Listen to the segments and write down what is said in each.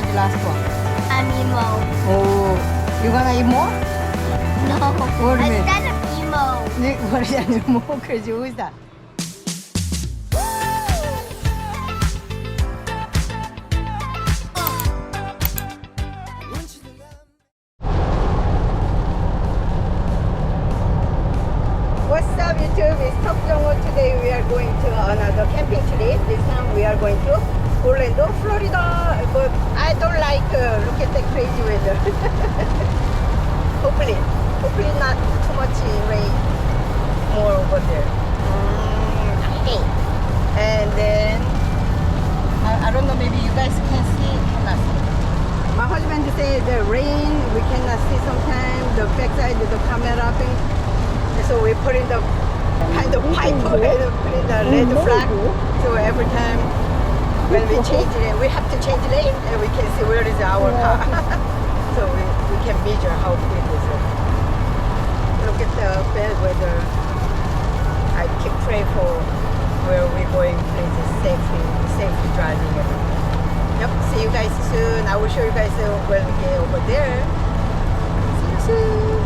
besides the last one? I'm emo. Oh, you gonna eat more? No. What do you mean? Instead of emo. 네, 머리 안 more crazy. Who is that? What's up YouTube? It's 터프정우. Today we are going to another camping trip. This time we are going to Orlando, Florida. But I don't like look at the crazy weather. hopefully not too much rain more over there. Okay. And then I don't know, maybe you guys can see, cannot see. My husband said the rain we cannot see sometimes, the backside of the camera thing. So we put in the kind of pipe and put in the red flag. So every time when we change lane, we have to change lane and we can see where is our car. So we can measure how big is it. Look at the bad weather. I keep praying for where we're going places safely driving. Yep, see you guys soon. I will show you guys when we get over there. See you soon.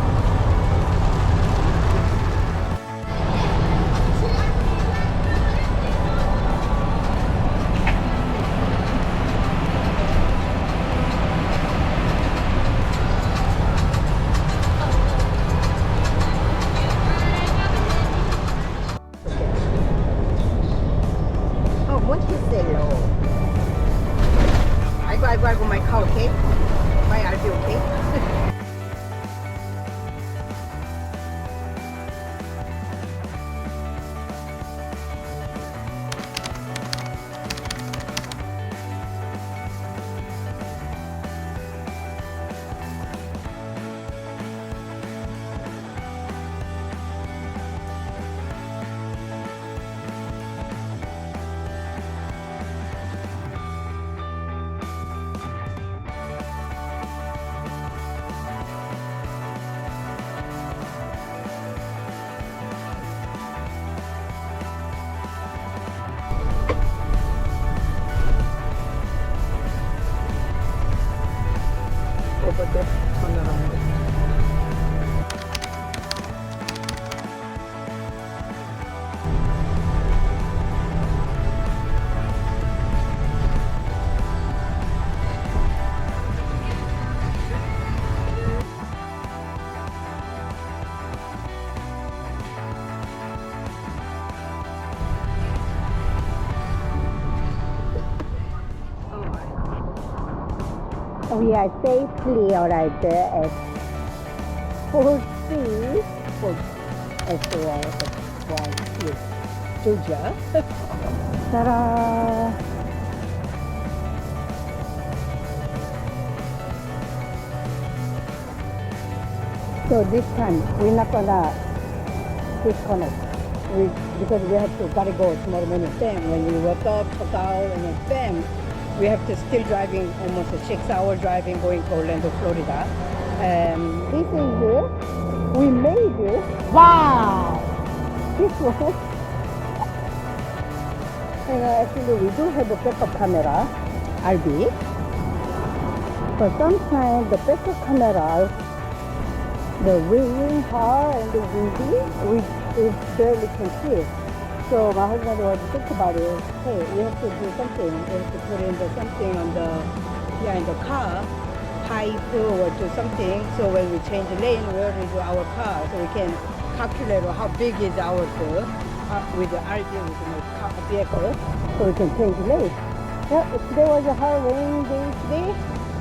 아이고 my car okay? My RV okay? Over there, turn around. We are safely arrived at Forsyth KOA Georgia. Ta-da! So this time we're not gonna disconnect because we have to gotta go tomorrow morning. Then when we wake up, check out, and then bam, we have to still driving almost a 6-hour driving going to Orlando, Florida. This is we made it. Wow! This was. And actually, we do have a backup camera, RV. But sometimes the backup camera, the wind hard and the windy, we barely can see it. So my husband was think about it. Hey, we have to do something. We have to put in something on in the car, pipe or do something. So when we change the lane, where is our car? So we can calculate how big is our with the RV with the vehicle, so we can change the lane. Yeah, there was a hard rain day today.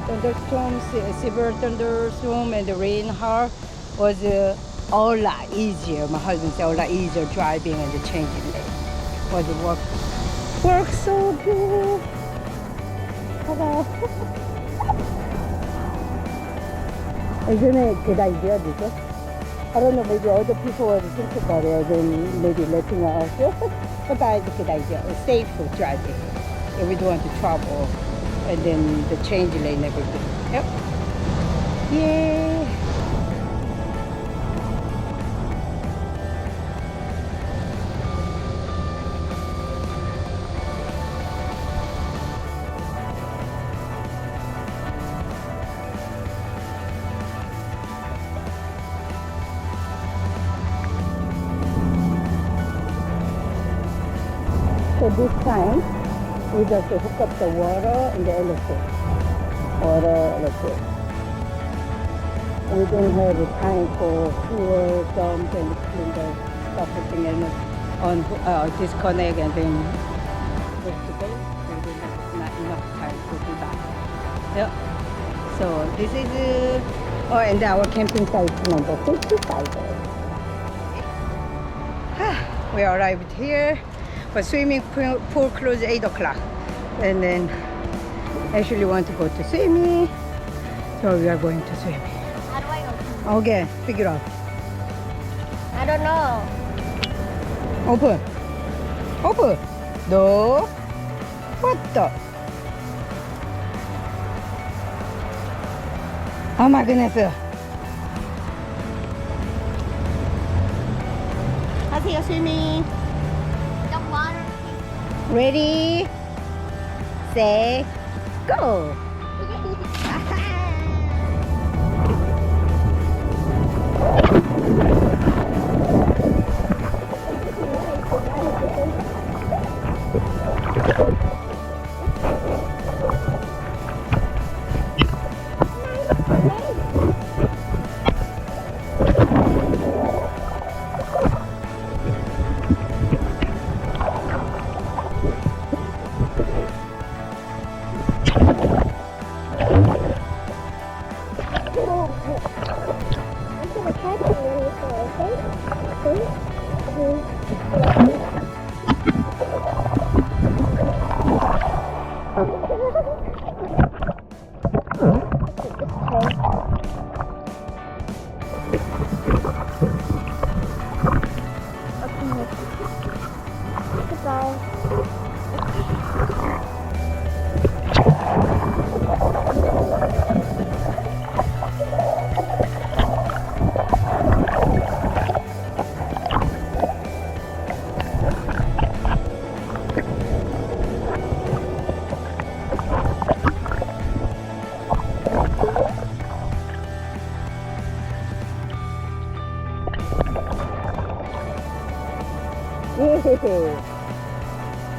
Thunderstorms, severe thunderstorm, and the rain hard was. A lot easier. My husband said a lot easier driving and the changing lane. Was it work so good. Ta-da. Isn't it a good idea, Lisa? I don't know, maybe other people will think about it and maybe letting us. But that's a good idea. It's safe for driving. If we don't want to travel and then the change lane and everything. Yep. Yay! this time, we just hook up the water and the electric. Water, electric. We don't have time for fuel, dump, and clean the stuff and on disconnect and then festival. And then not enough time to do that. Yeah. So this is and our camping site number 55. We arrived here, but swimming pool closed 8 o'clock, and then actually want to go to swimming, so we are going to swim. How do I open? Okay, pick it up. I don't know. Open. Open. No. What the? Oh my goodness. 하세요, swimming. The water. Ready, set, go.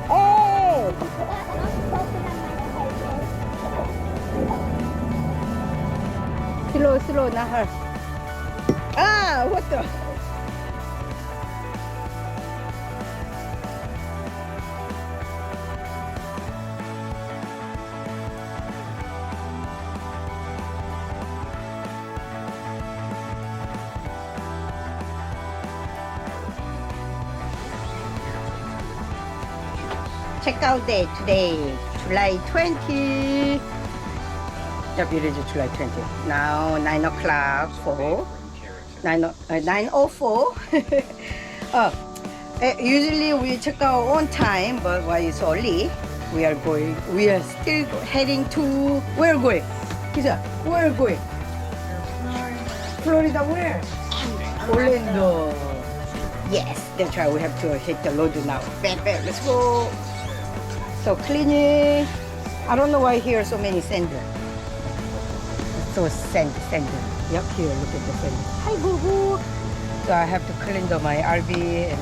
Hey! Slow, slow, not her. Ah, what the? Checkout day today, July 20. Yep, it is July 20. Now 9 o'clock for 9:04. Usually we check out on time, but why it's early? We are still heading to, where going? Kisa, where going? Florida where? Orlando. Yes, that's right. We have to hit the road now. Bam, bam, let's go. So cleaning. I don't know why here so many sand. So sand. Yep, here, look at the sand. Hi, boo boo. So I have to clean my RV and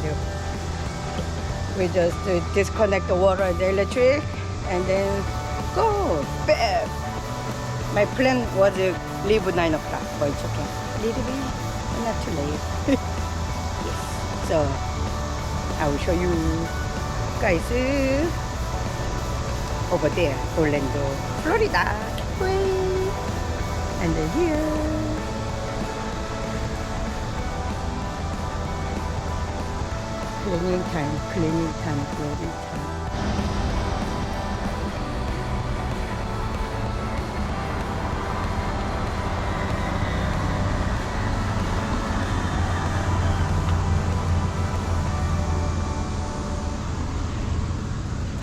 we just disconnect the water and the electric and then go. Bam. My plan was to leave at 9 o'clock, but it's okay. Little bit, not too late. Yes. So I will show you guys over there, Orlando, Florida. And then here. Cleaning time, cleaning time.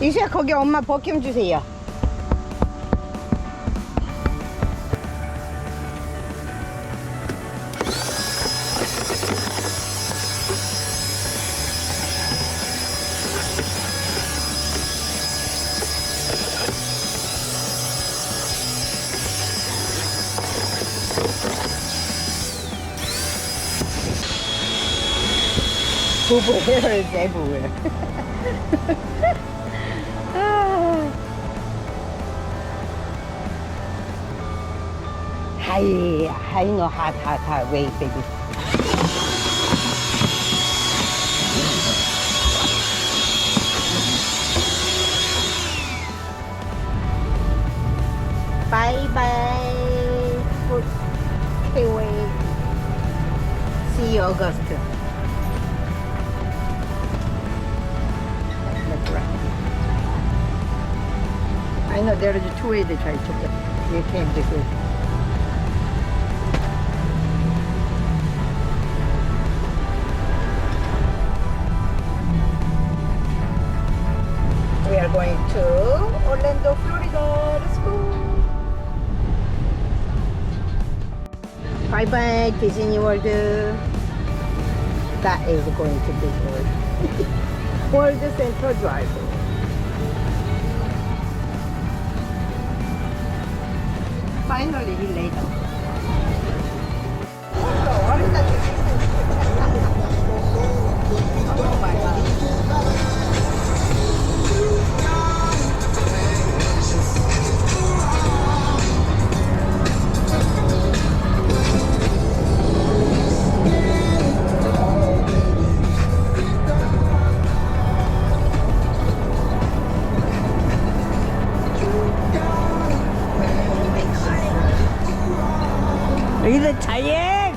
이시야, 거기 엄마 버킴 주세요. Boo boo hair is everywhere. I know hot. Wait, baby. Bye. KOA. See you August. That's right. I know there is two ways to try to get. You can't do it. We are going to Orlando, Florida. Let's go. Bye, Disney World. That is going to Disney World. World Central Drive. Finally, he laid down. Oh my God. Are you tired?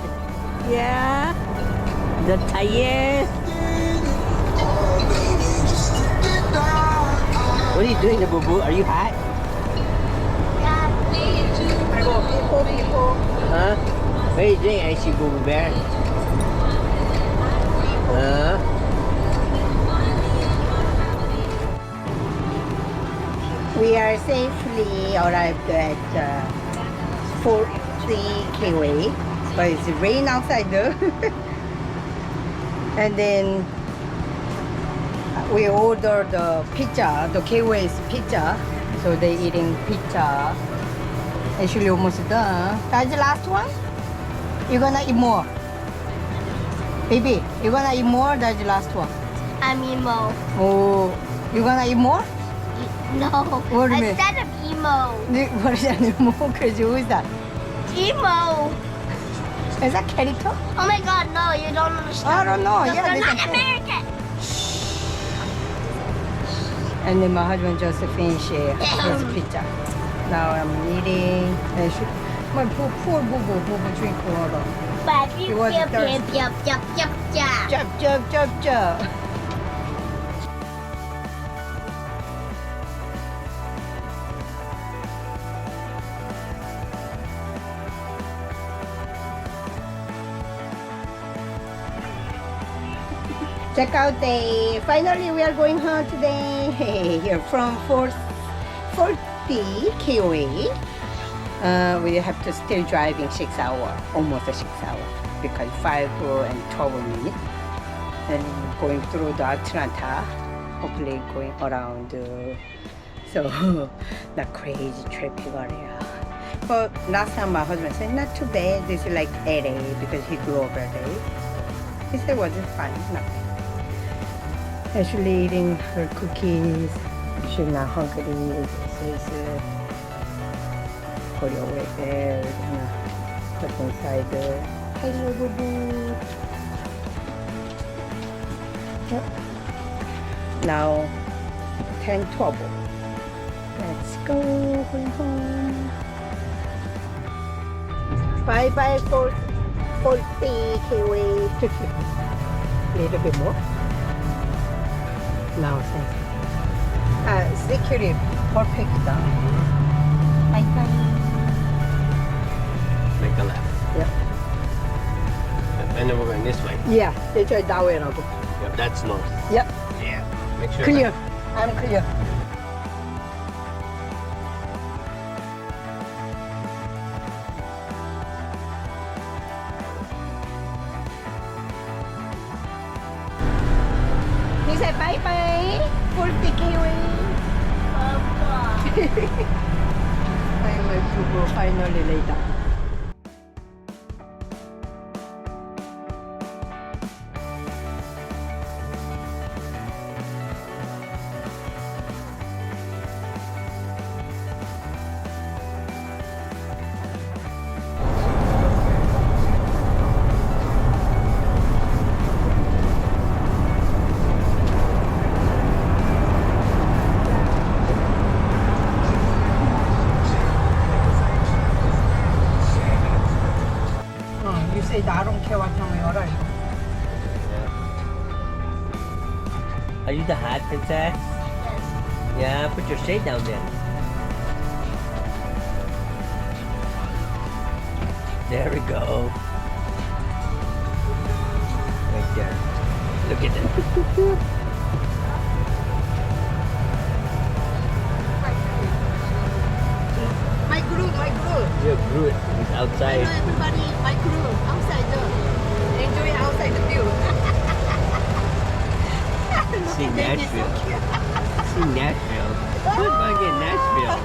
Yeah. The tired. What are you doing, boo boo? Are you hot? People. Huh? What are you doing, Icy Boo Boo Bear? We are safely arrived at Forsyth KOA, but it's rain outside though. And then we ordered the pizza, the KOA's pizza. So they're eating pizza. Actually almost done. That's the last one? You're gonna eat more? Baby, you're gonna eat more? That's the last one. I'm emo. Oh, you're gonna eat more? No. What do you mean? Instead of emo. What is that? More crazy. Who is that? Emo. Is that character? Oh my God, no, you don't understand. I don't know. Because Yeah, they're this not is- American. And then my husband just finished his pizza. Now I'm eating. And my poor boo drink water. But He you wasn't Chop. Check out day. Finally, we are going home today. Here from Forsyth KOA. We have to still driving 6 hours, almost 6 hours, because 5 and 12 minutes. And going through the Atlanta, hopefully going around. So not crazy traffic area. But last time my husband said not too bad. This is like LA because he grew up LA. He said it wasn't fine, not bad. Actually eating her cookies. She's not hungry. She's put it away there. Put inside the hello boo boo. Yep. Now 10:12. Let's go going home. Bye for KOA. Little bit more. Now security perfect. Bye. Make a left. Yeah. And then we're going this way. Yeah. They try that way now. Yep, that's north. Yep. Yeah. Make sure. Clear. I'm clear. He said bye for the KOA. I'm a Google finally later. 이렇게 왔잖아요. Are you the hot princess? Yeah, put your shade down there. There we go. Right there. Look at that. My group. Your Groot is outside. Everybody, my group outside. Enjoy outside the view. See Nashville. See Nashville. Who's gonna get Nashville?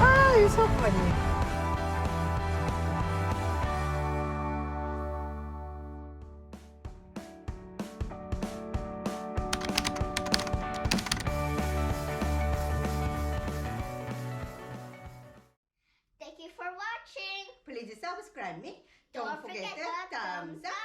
Ah, you're so funny. Thank you for watching. Please subscribe me. Don't forget the thumbs up.